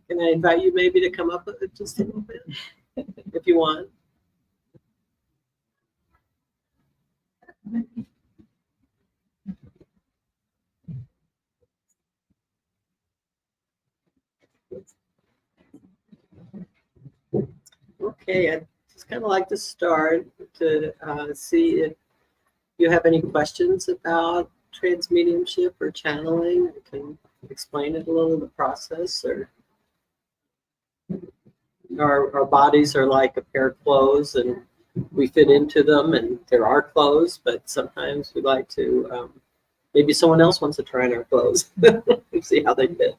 Can I invite you maybe to come up with it just a little bit, if you want? Okay, I'd just kind of like to start to see if you have any questions about transmediumship or channeling. I can explain it a little, the process, or our bodies are like a pair of clothes and we fit into them, and there are clothes, but sometimes we like to, maybe someone else wants to try on our clothes and see how they fit.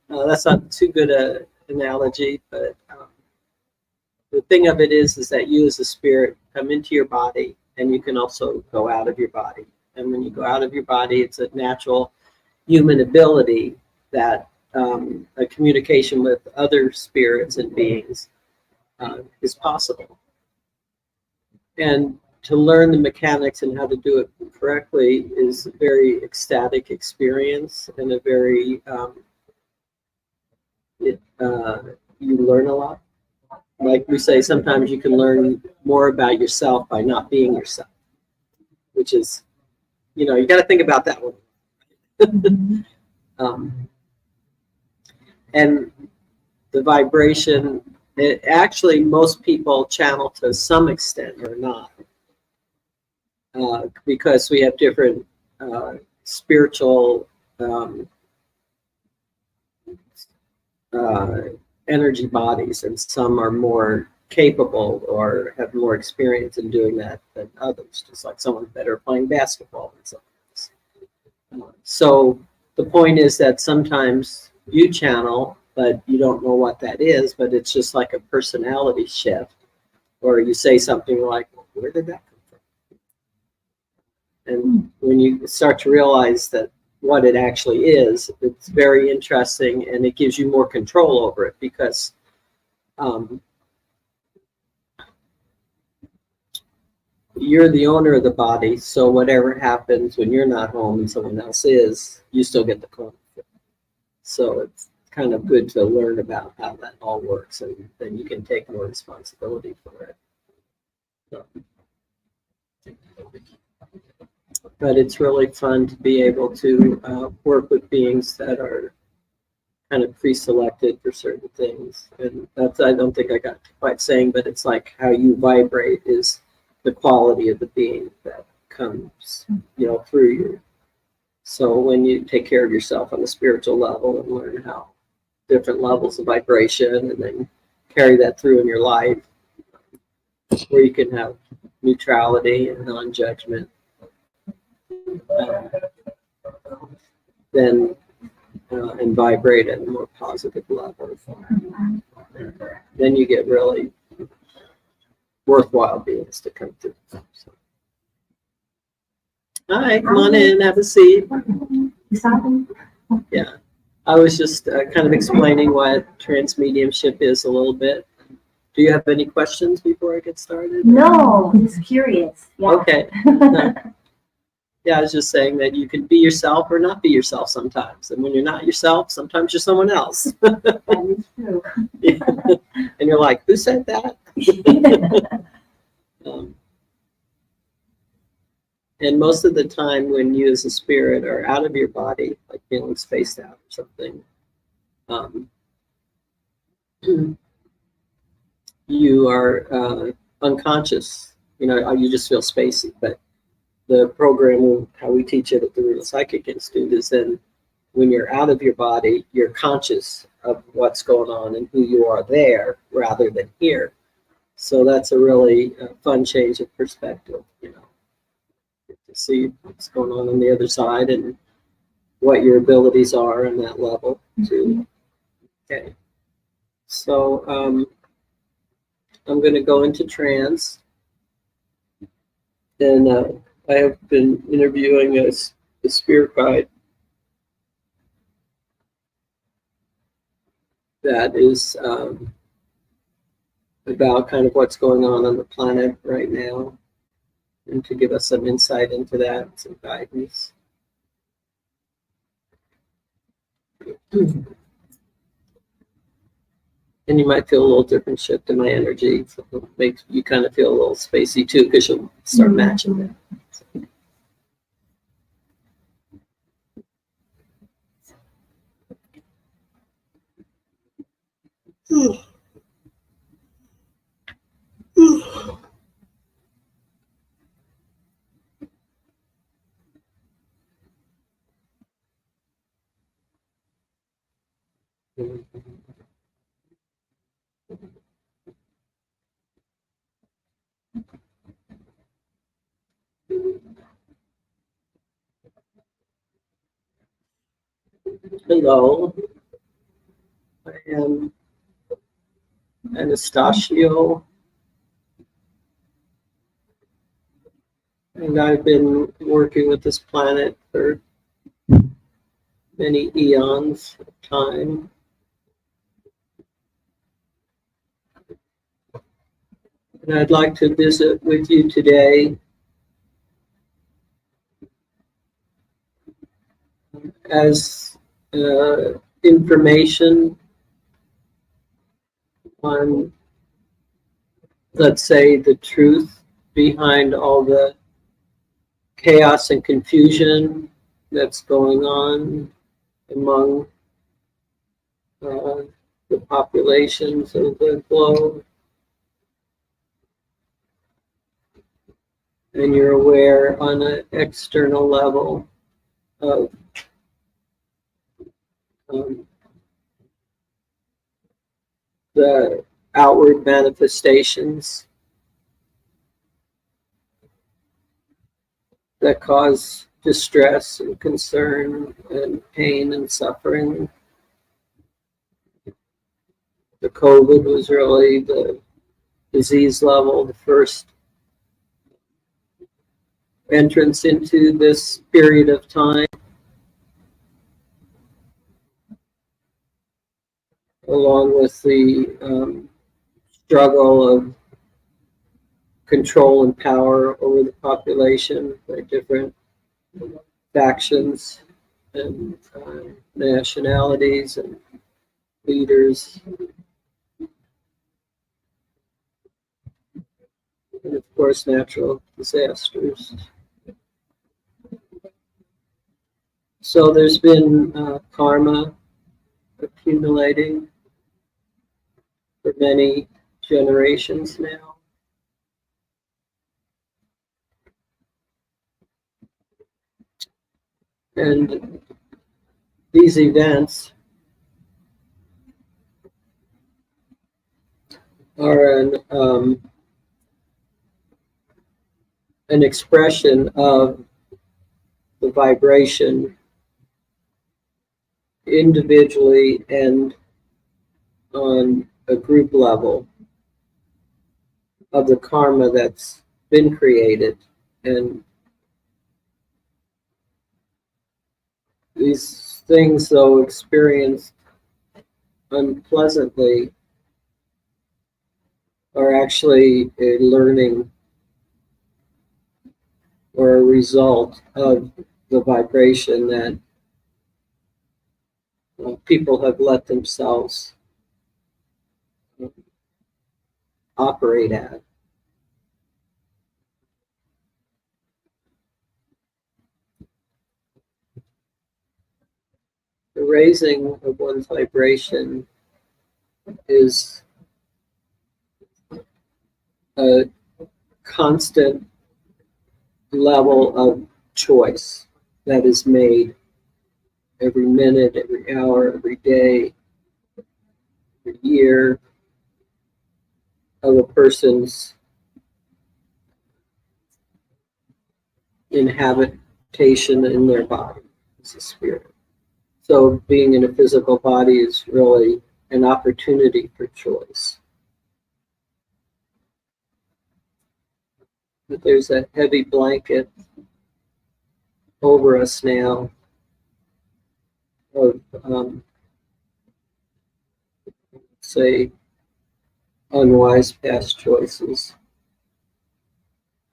That's not too good an analogy, but the thing of it is that you as a spirit come into your body, and you can also go out of your body. And when you go out of your body, it's a natural human ability that a communication with other spirits and beings is possible. And to learn the mechanics and how to do it correctly is a very ecstatic experience, and a very, you learn a lot. Like we say, sometimes you can learn more about yourself by not being yourself, which is, you know, you got to think about that one. And the vibration, it actually, most people channel to some extent or not, because we have different spiritual energy bodies, and some are more capable or have more experience in doing that than others, just like someone's better playing basketball than someone else. So the point is that sometimes you channel, but you don't know what that is, but it's just like a personality shift, or you say something like, where did that come from? And when you start to realize that what it actually is, it's very interesting, and it gives you more control over it, because you're the owner of the body, so whatever happens when you're not home and someone else is, you still get the call. So it's kind of good to learn about how that all works, and then you can take more responsibility for it. So. But it's really fun to be able to work with beings that are kind of pre-selected for certain things. And that's, I don't think I got quite saying, but it's like how you vibrate is the quality of the being that comes, you know, through you. So when you take care of yourself on the spiritual level and learn how different levels of vibration, and then carry that through in your life, where you can have neutrality and non-judgment, then and vibrate at a more positive level, then you get really worthwhile beings to come through. So. Hi, come on in, have a seat. Yeah, I was just kind of explaining what transmediumship is a little bit. Do you have any questions before I get started? No, I'm just curious. Yeah. Okay. No. Yeah, I was just saying that you can be yourself or not be yourself sometimes. And when you're not yourself, sometimes you're someone else. That is true. Yeah. And you're like, who said that? And most of the time when you as a spirit are out of your body, like feeling spaced out or something, you are unconscious. You know, you just feel spacey. But the program, how we teach it at the Reno Psychic Institute, is then when you're out of your body, you're conscious of what's going on and who you are there rather than here. So that's a really fun change of perspective, you know, to see what's going on the other side and what your abilities are on that level too. Okay, so I'm going to go into trance, and I have been interviewing a spirit guide that is about kind of what's going on the planet right now, and to give us some insight into that, some guidance. And you might feel a little different shift in my energy. So it makes you kind of feel a little spacey too, because you'll start matching it. Hello, I am Anastasio, and I've been working with this planet for many eons of time. And I'd like to visit with you today as information on, let's say, the truth behind all the chaos and confusion that's going on among the populations of the globe. And you're aware on an external level of the outward manifestations that cause distress and concern and pain and suffering. The COVID was really the disease level, the first entrance into this period of time, along with the struggle of control and power over the population by different factions and nationalities and leaders. And of course, natural disasters. So there's been karma accumulating for many generations now. And these events are an expression of the vibration individually and on a group level of the karma that's been created. And these things, though experienced unpleasantly, are actually a learning or a result of the vibration that people have let themselves operate at. The raising of one's vibration is a constant level of choice that is made every minute, every hour, every day, every year of a person's inhabitation in their body as a spirit. So being in a physical body is really an opportunity for choice. But there's a heavy blanket over us now of, say, unwise past choices,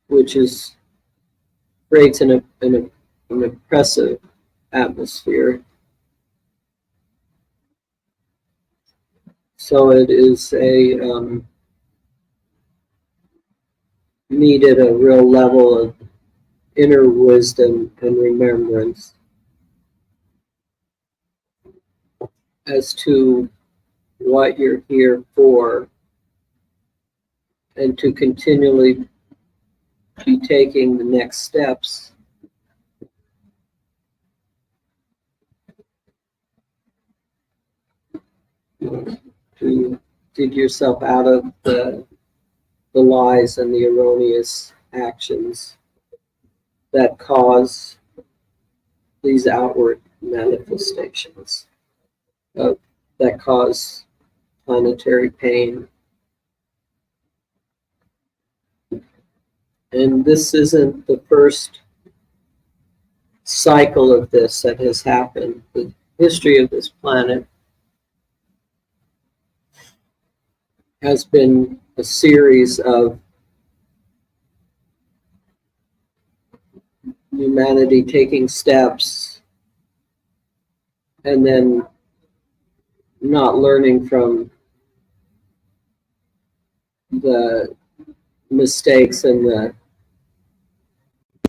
which creates an oppressive atmosphere. So it is needed a real level of inner wisdom and remembrance as to what you're here for, and to continually be taking the next steps to dig yourself out of the lies and the erroneous actions that cause these outward manifestations, that cause planetary pain. And this isn't the first cycle of this that has happened. The history of this planet has been a series of humanity taking steps and then not learning from the mistakes and the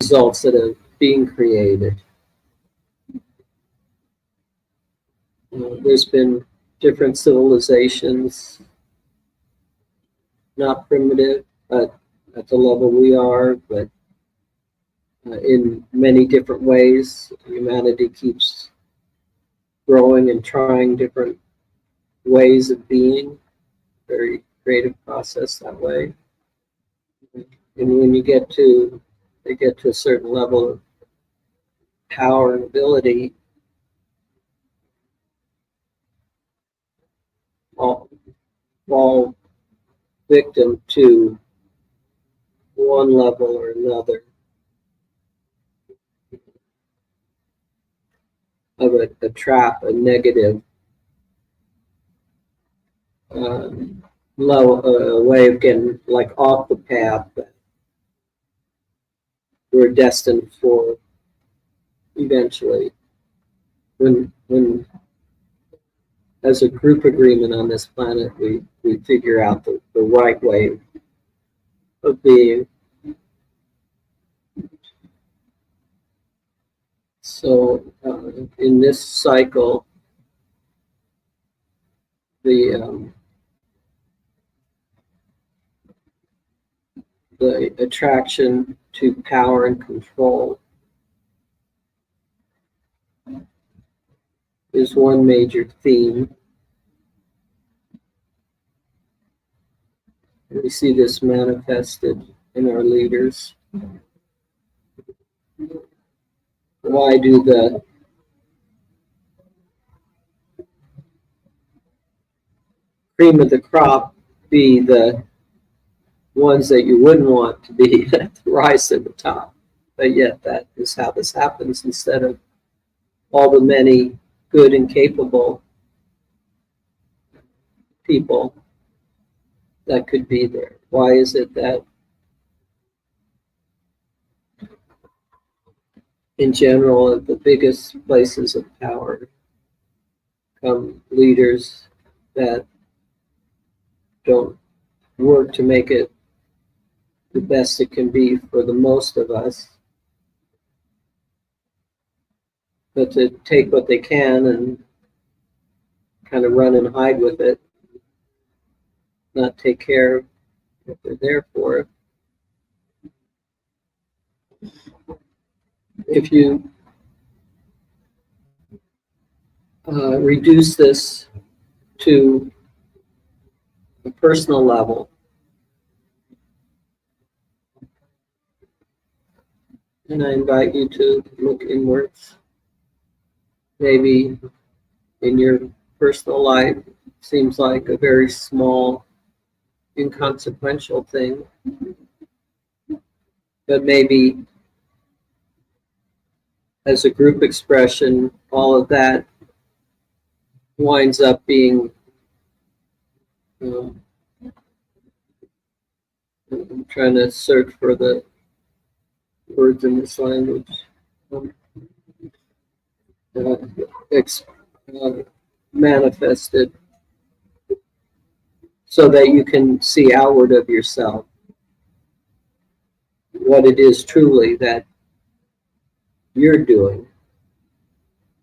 results that are being created. There's been different civilizations, not primitive at the level we are, but in many different ways. Humanity keeps growing and trying different ways of being. Very creative process that way. And when you get to a certain level of power and ability, fall victim to one level or another of a trap, a negative way of getting like off the path that we're destined for eventually. When as a group agreement on this planet, we figure out the right way of being. So in this cycle, the attraction to power and control is one major theme. We see this manifested in our leaders. Why do the cream of the crop be the ones that you wouldn't want to be rise to the top? But yet that is how this happens, instead of all the many good and capable people that could be there. Why is it that in general at the biggest places of power come leaders that don't work to make it the best it can be for the most of us, but to take what they can and kind of run and hide with it, not take care of what they're there for? If you reduce this to a personal level, and I invite you to look inwards. Maybe in your personal life, it seems like a very small, inconsequential thing, but maybe as a group expression, all of that winds up being, I'm trying to search for the words in this language, manifested so that you can see outward of yourself what it is truly that you're doing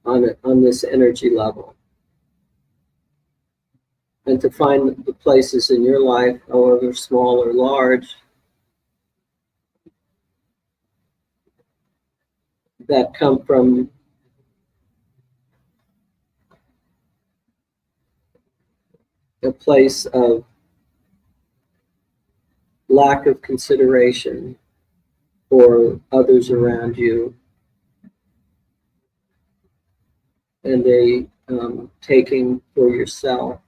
on this energy level. And to find the places in your life, however small or large, that come from a place of lack of consideration for others around you, and a taking for yourself.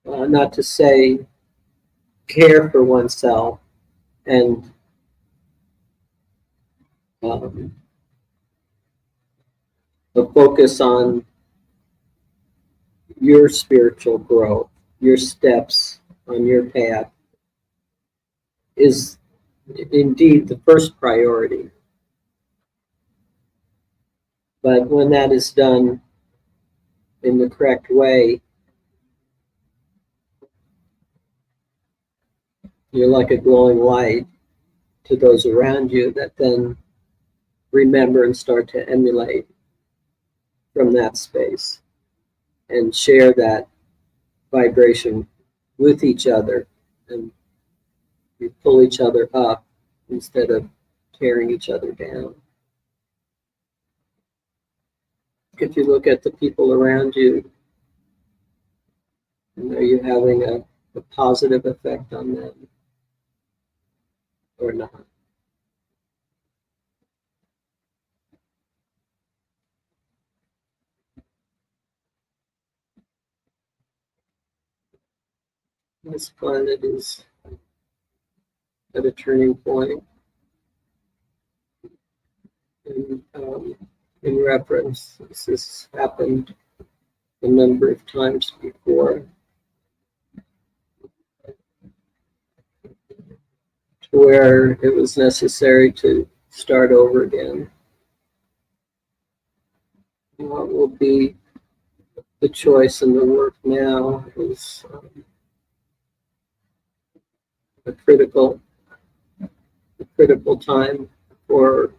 Not to say care for oneself and a focus on your spiritual growth, your steps on your path is indeed the first priority. But when that is done in the correct way, you're like a glowing light to those around you that then remember and start to emulate from that space and share that vibration with each other, and you pull each other up instead of tearing each other down. If you look at the people around you, are you having a positive effect on them or not? This planet is at a turning point. In reference, this has happened a number of times before, to where it was necessary to start over again. What will be the choice in the work now is a critical time for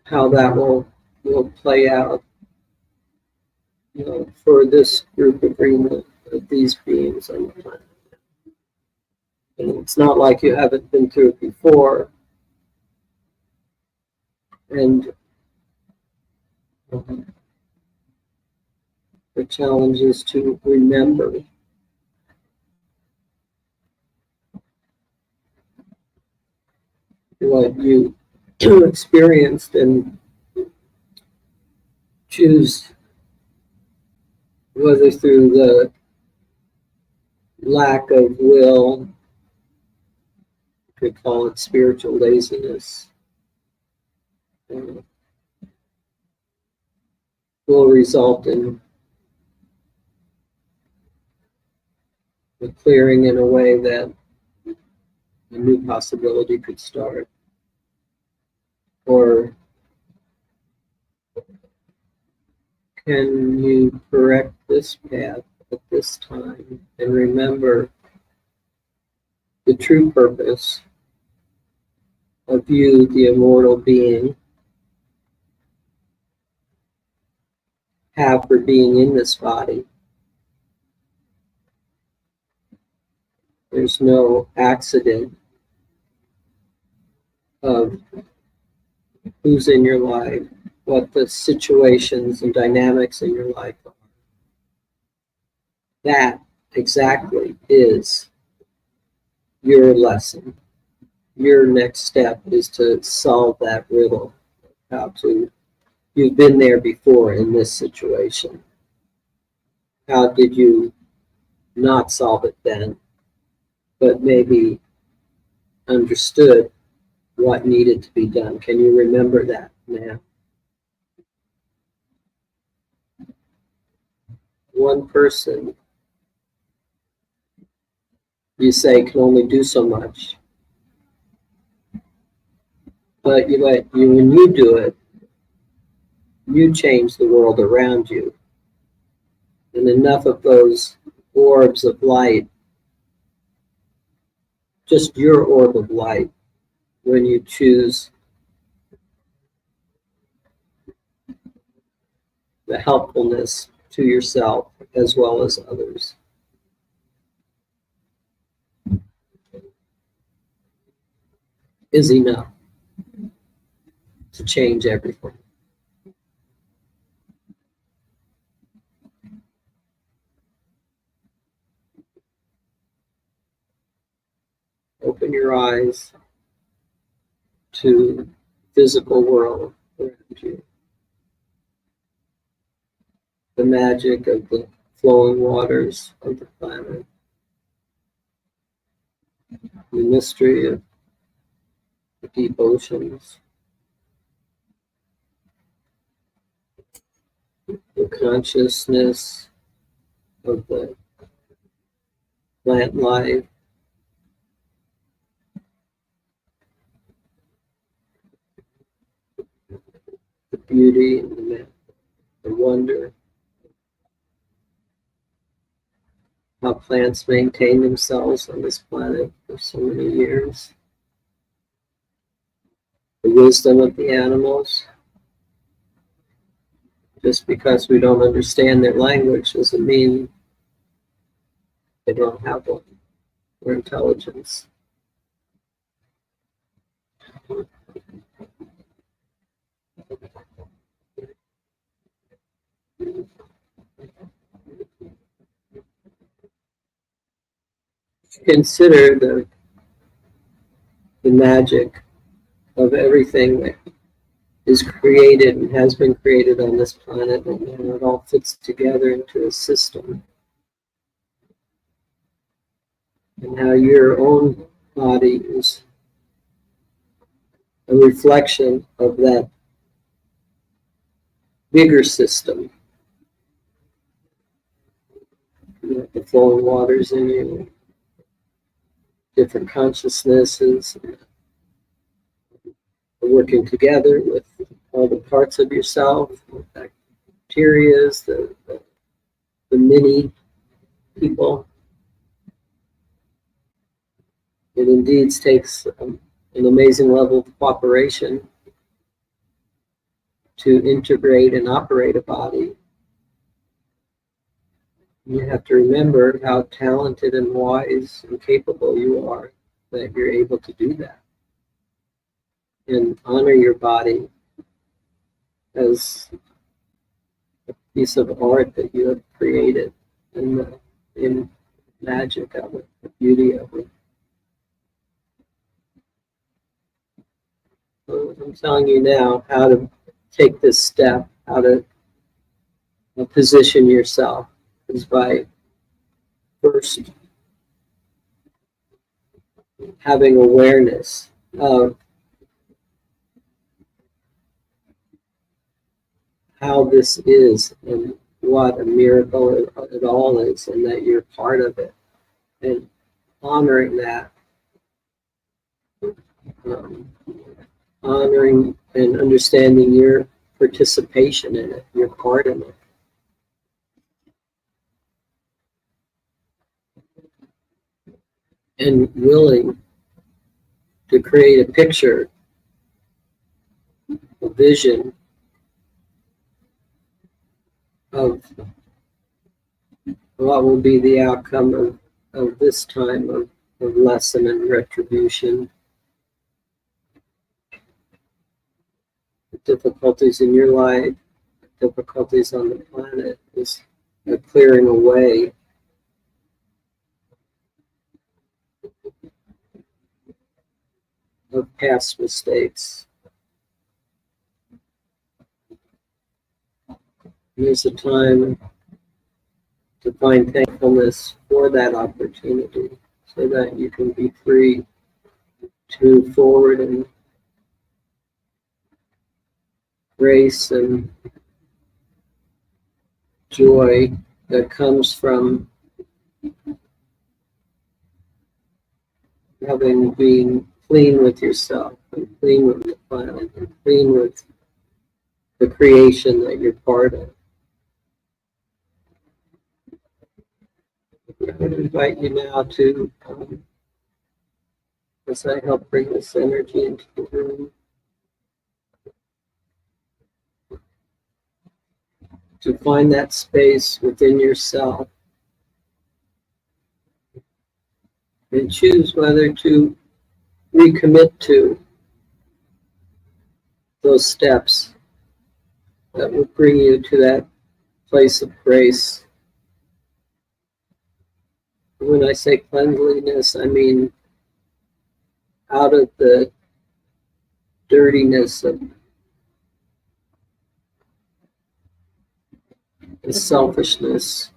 how that will play out, for this group of Reno, of these beings on the planet. And it's not like you haven't been through it before. And the challenge is to remember what you experienced and choose, whether through the lack of will, you could call it spiritual laziness, will result in the clearing in a way that a new possibility could start. Or can you correct this path at this time and remember the true purpose of you, the immortal being, have for being in this body? There's no accident of who's in your life, what the situations and dynamics in your life are. That exactly is your lesson. Your next step is to solve that riddle. You've been there before in this situation. How did you not solve it then, but maybe understood what needed to be done? Can you remember that now? One person, you say, can only do so much. But when you do it, you change the world around you. And enough of those orbs of light, just your orb of light, when you choose the helpfulness to yourself as well as others. Is enough to change everything. Open your eyes to the physical world around you. The magic of the flowing waters of the planet. The mystery of the deep oceans. The consciousness of the plant life. The beauty and the wonder. How plants maintain themselves on this planet for so many years. The wisdom of the animals. Just because we don't understand their language doesn't mean they don't have one, or intelligence. Consider the magic of everything that is created and has been created on this planet, and it all fits together into a system. And how your own body is a reflection of that bigger system. You have the flowing waters in you, different consciousnesses, working together with all the parts of yourself, the bacteria, the mini people. It indeed takes an amazing level of cooperation to integrate and operate a body. You have to remember how talented and wise and capable you are that you're able to do that. And honor your body as a piece of art that you have created, and the magic of it, the beauty of it. So I'm telling you now how to take this step, how to position yourself, is by first having awareness of how this is and what a miracle it all is, and that you're part of it, and honoring that, honoring and understanding your participation in it, your part in it. And willing to create a picture, a vision of what will be the outcome of this time of lesson and retribution. The difficulties in your life, the difficulties on the planet, is a clearing away of past mistakes. There's a time to find thankfulness for that opportunity so that you can be free to move forward in grace and joy that comes from being clean with yourself and clean with the planet and clean with the creation that you're part of. I would invite you now to, as I help bring this energy into the room, to find that space within yourself and choose whether to recommit to those steps that will bring you to that place of grace. When I say cleanliness, I mean out of the dirtiness of the selfishness,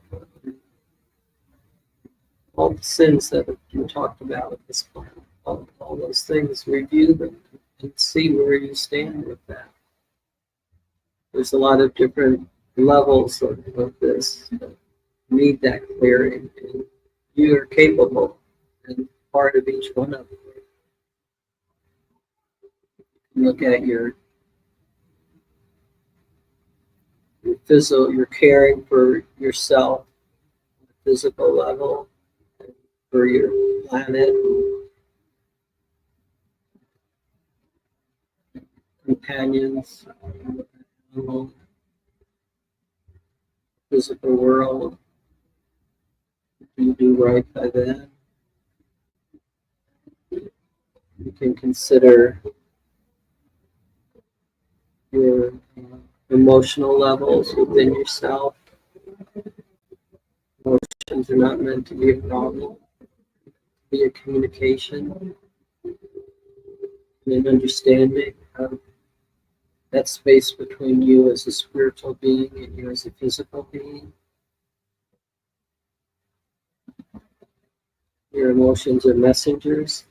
all the sins that have been talked about at this point, all those things, review them and see where you stand with that. There's a lot of different levels of this that need that clearing, and you are capable and part of each one of them. Look at your physical, you're caring for yourself on a physical level, for your planet, companions, physical world. You do right by them. You can consider your emotional levels within yourself. Emotions are not meant to be a problem. Be a communication and an understanding of that space between you as a spiritual being and you as a physical being. Your emotions are messengers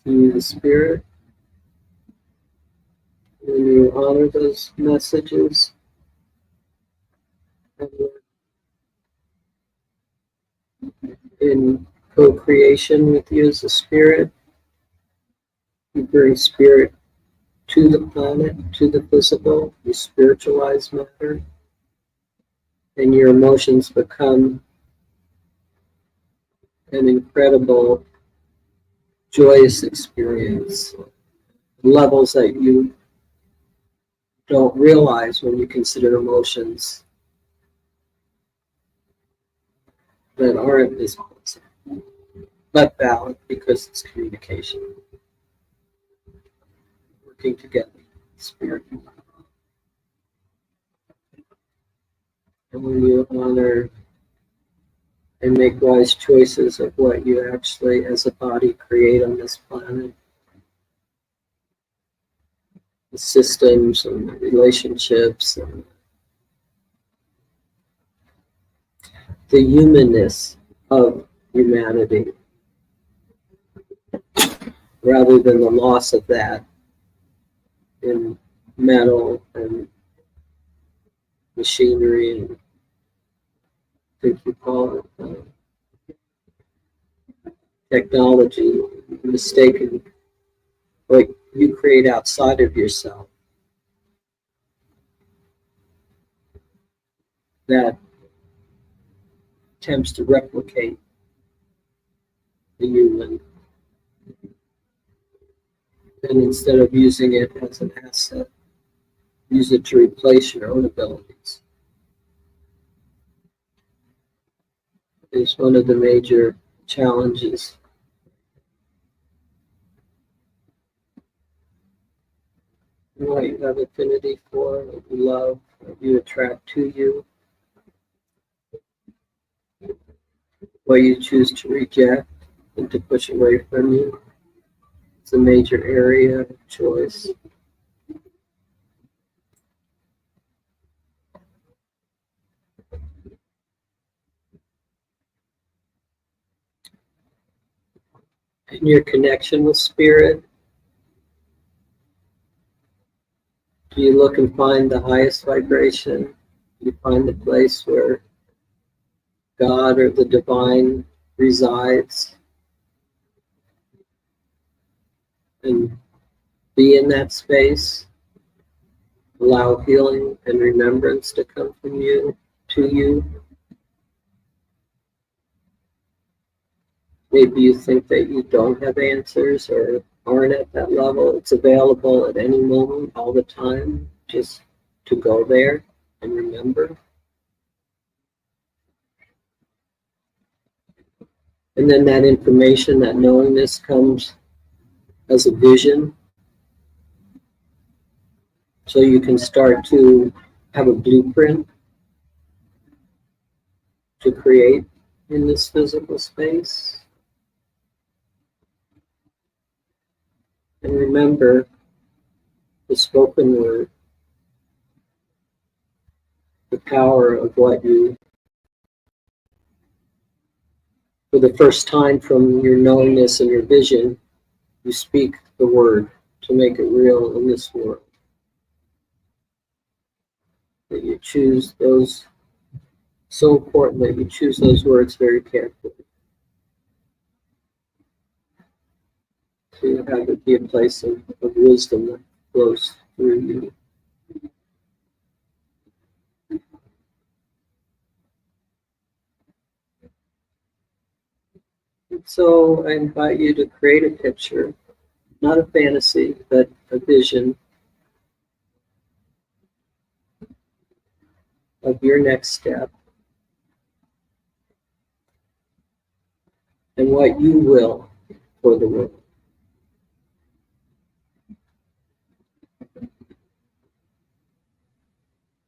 to you, the spirit. When you honor those messages and work in co-creation with you as a spirit, you bring spirit to the planet, to the physical, you spiritualize matter, and your emotions become an incredible, joyous experience, levels that you don't realize when you consider emotions that aren't this pleasant, but valid because it's communication. Working together, spirit. And when you honor and make wise choices of what you actually, as a body, create on this planet, the systems and the relationships and the humanness of humanity, rather than the loss of that in metal and machinery and I think you call it technology, mistaken what you create outside of yourself. That attempts to replicate the human. And instead of using it as an asset, use it to replace your own abilities. It's one of the major challenges. What you have affinity for, what you love, what you attract to you, what you choose to reject and to push away from you. It's a major area of choice. In your connection with spirit, do you look and find the highest vibration? Do you find the place where God or the divine resides? And be in that space Allow healing and remembrance to come from you, to you. Maybe you think that you don't have answers or aren't at that level. It's available at any moment, all the time, just to go there and remember. And then that information, that knowingness comes as a vision. So you can start to have a blueprint to create in this physical space. And remember the spoken word, the power of what you, for the first time from your knowingness and your vision, you speak the word to make it real in this world. That you choose those, so important that you choose those words very carefully. To have it be a place of wisdom that flows through you. So I invite you to create a picture, not a fantasy, but a vision of your next step and what you will for the world.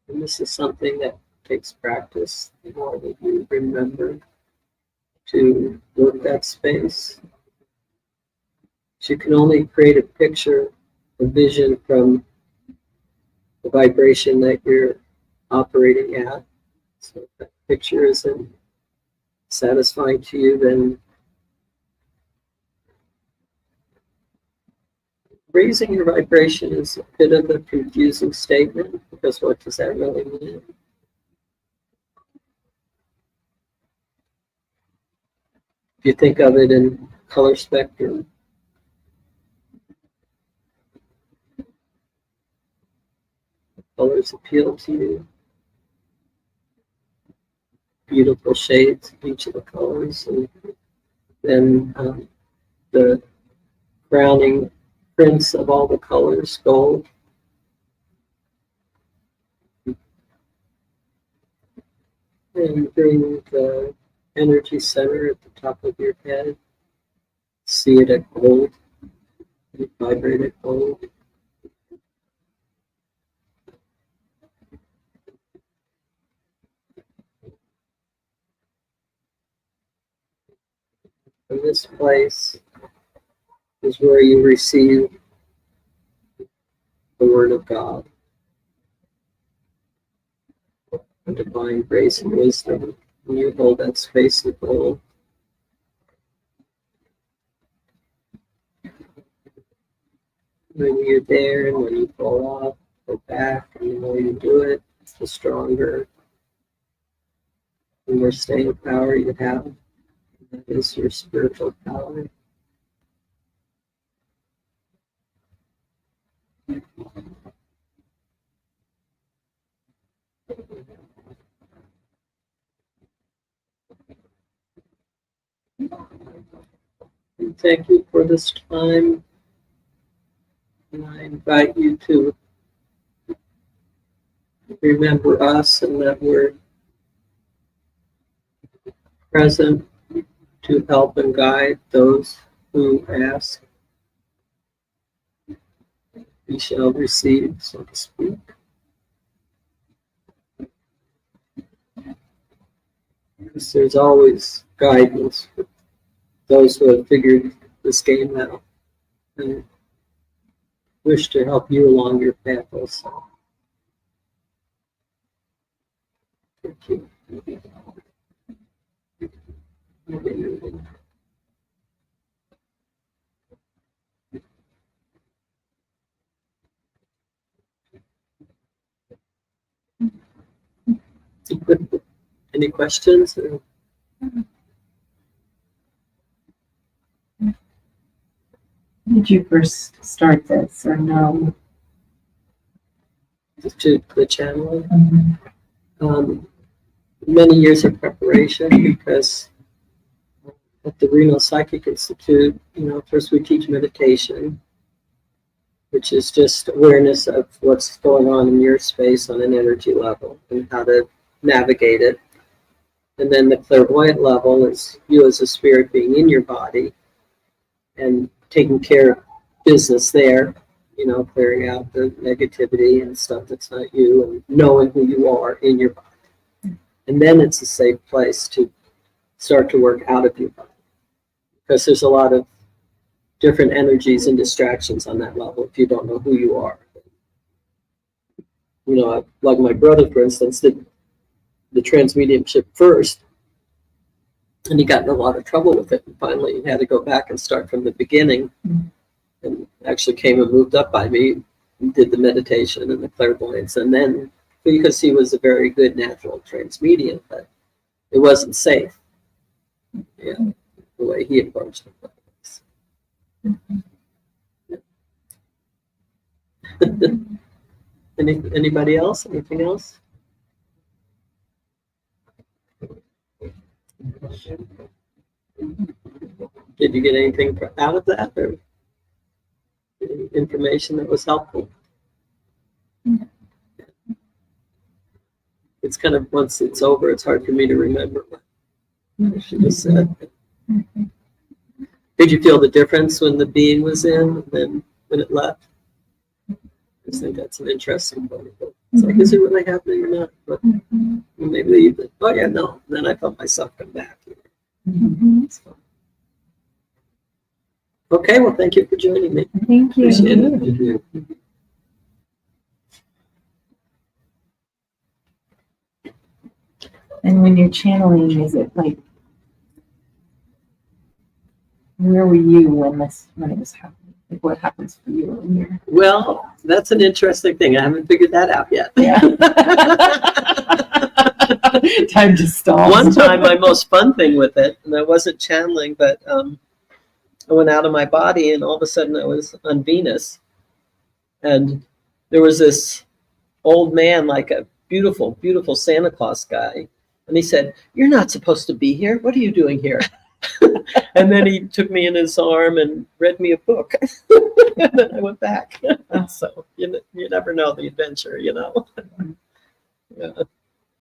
And this is something that takes practice, the more that you remember to work that space. So you can only create a picture, a vision from the vibration that you're operating at. So if that picture isn't satisfying to you, then raising your vibration is a bit of a confusing statement, because what does that really mean? If you think of it in color spectrum, colors appeal to you. Beautiful shades, each of the colors, and then the crowning prince of all the colors, gold. And bring the energy center at the top of your head. See it at gold. You vibrate at gold. And this place is where you receive the Word of God, the divine grace and wisdom. And you hold that space of gold. When you're there and when you fall off, go back, and the more you do it, the stronger and more staying power you have. That is your spiritual power. And thank you for this time. And I invite you to remember us and that we're present to help and guide those who ask. We shall receive, so to speak. Because there's always guidance for those who have figured this game out and wish to help you along your path also. Thank you. Any questions? Did you first start this or no? to the channeling. Mhm. Many years of preparation, because at the Reno Psychic Institute, first we teach meditation, which is just awareness of what's going on in your space on an energy level and how to navigate it. And then the clairvoyant level is you as a spirit being in your body and taking care of business there, clearing out the negativity and stuff that's not you, and knowing who you are in your body. And then it's a safe place to start to work out of your body, because there's a lot of different energies and distractions on that level if you don't know who you are. Like my brother, for instance, did the transmediumship first, and he got in a lot of trouble with it, and finally he had to go back and start from the beginning, and actually came and moved up by me and did the meditation and the clairvoyance, and then, because he was a very good natural transmedium, but it wasn't safe, the way he approached it. Anybody else? Anything else? Did you get anything out of that, or any information that was helpful? It's kind of, once it's over, it's hard for me to remember what I should have said. Did you feel the difference when the being was in and then when it left? I just think that's an interesting point. It's like, is it really happening or not? But when they leave, oh yeah, no. And then I felt myself come back. So. Okay, well, thank you for joining me. Thank you. Appreciate it. And when you're channeling, is it like, where were you when it was happening? Like, what happens for you when you're? Well, that's an interesting thing. I haven't figured that out yet. Yeah. Time to stop. One time, my most fun thing with it, and I wasn't channeling, but I went out of my body, and all of a sudden I was on Venus, and there was this old man, like a beautiful, beautiful Santa Claus guy, and he said, "You're not supposed to be here. What are you doing here?" And then he took me in his arm and read me a book. And then I went back. So you never know the adventure, Yeah.